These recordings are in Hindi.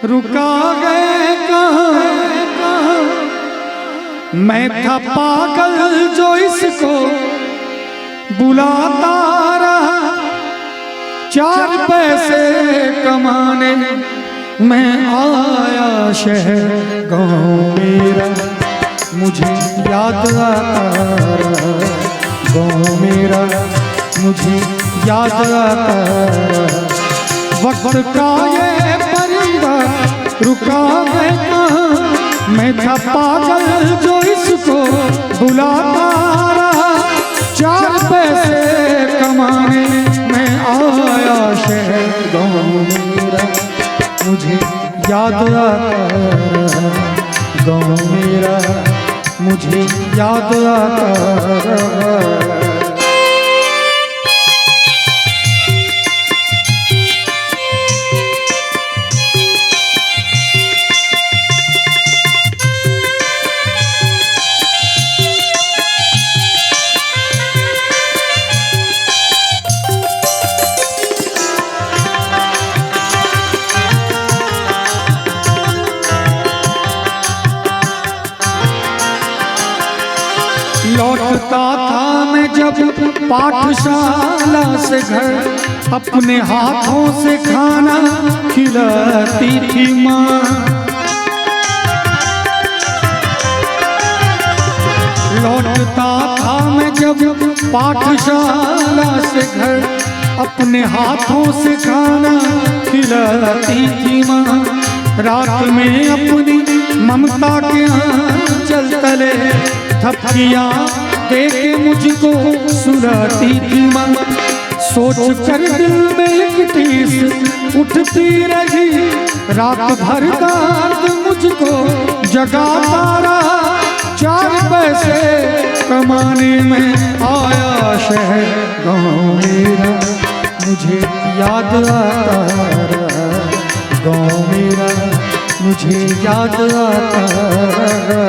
रुका गए कहाँ, मैं था पागल जो इसको बुलाता रहा, 4 पैसे कमाने मैं आया शहर गाँव मेरा, मुझे याद आता रहा गाँव मेरा, मुझे याद आता रहा। वक्त का ये परिंदा रुका है कहाँ, मैं था पागल जो इसको बुलाता रहा, 4 पैसे कमाने मैं आया शहर गाँव मेरा, मुझे याद आता रहा गाँव मेरा, मुझे याद आता रहा। लौटता था मैं जब पाठशाला से घर, अपने हाथों से खाना खिलाती थी माँ। लौटता था मैं जब पाठशाला से घर, अपने हाथों से खाना खिलाती थी माँ। रात में अपनी ममता के आंचल तले थपकियाँ देके मुझको सुलाती थी माँ। सोच कर दिल में एक टीस उठती रही, रात भर दर्द मुझको जगाता रहा, 4 पैसे कमाने में आया शहर गाँव मेरा, मुझे याद आता रहा गाँव मेरा, मुझे याद आता रहा।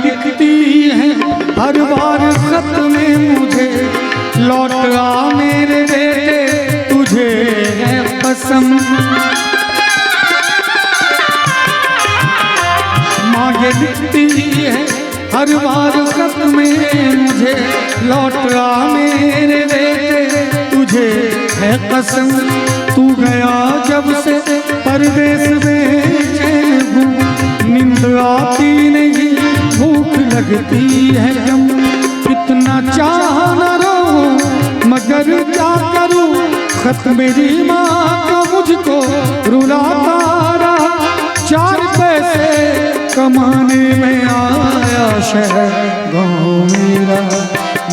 लिखती है हर बार खत में मुझे, लौट आ मेरे बेटे तुझे है कसम। माँ ये लिखती है हर बार खत में मुझे, लौट आ मेरे बेटे तुझे है कसम। तू गया जब से परदेस में चैन हूँ, नींद आती नहीं भूख लगती है जम। कितना चाह न रहूं मगर क्या करूं, खत मेरी माँ का मुझको रुलाता रहा, 4 पैसे कमाने में आया शहर गाँव मेरा,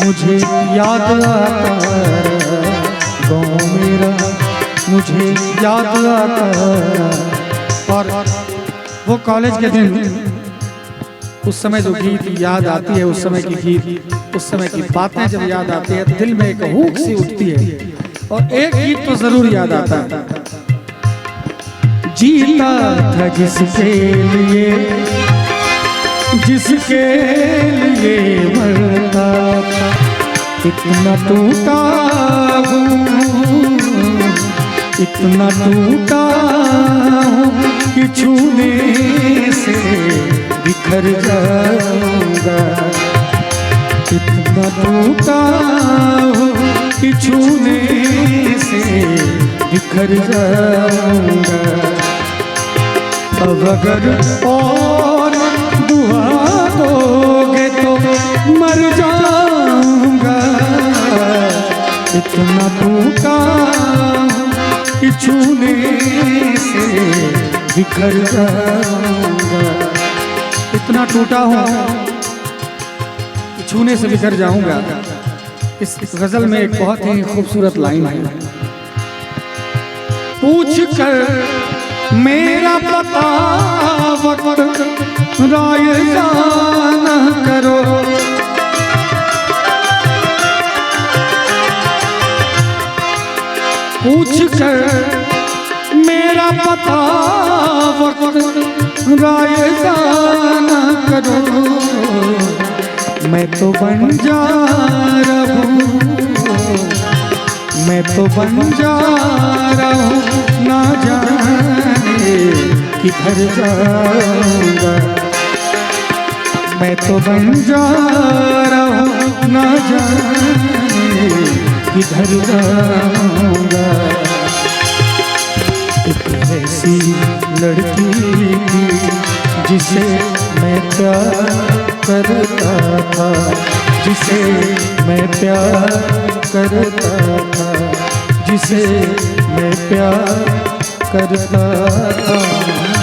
मुझे याद आता रहा गाँव मेरा, मुझे याद आता रहा। और वो कॉलेज के दिन, उस समय जो गीत याद आती है, उस समय की गीत, उस समय की बातें जब याद आती है दिल में एक हुक सी उठती है। और एक गीत तो जरूर याद आता है, जीता था जिसके लिए, जिसके लिए मरता था, इतना टूटा हूँ, इतना टूटा हूँ कि छूने से बिखर जाऊंगा, इतना टूटा हूँ कि छूने से बिखर जाऊंगा। अब अगर और दुआ दोगे तो मर जाऊंगा, इतना टूटा कि छूने से बिखर जाऊंगा। इतना टूटा हूँ कि छूने से बिखर जाऊंगा। इस गजल में एक बहुत ही खूबसूरत लाइन है, पूछ कर मेरा पता वक्त राय न करो, पूछ कर मेरा पता वक्त राय न करो, मैं तो बंजारा हूँ, मैं तो बंजारा हूँ, ना जाने किधर जाऊंगा। मैं तो बंजारा हूँ, ना जाने किधर जाऊंगा। एक ऐसी लड़की थी जिसे मैं प्यार करता था, जिसे मैं प्यार करता था, जिसे मैं प्यार करता था।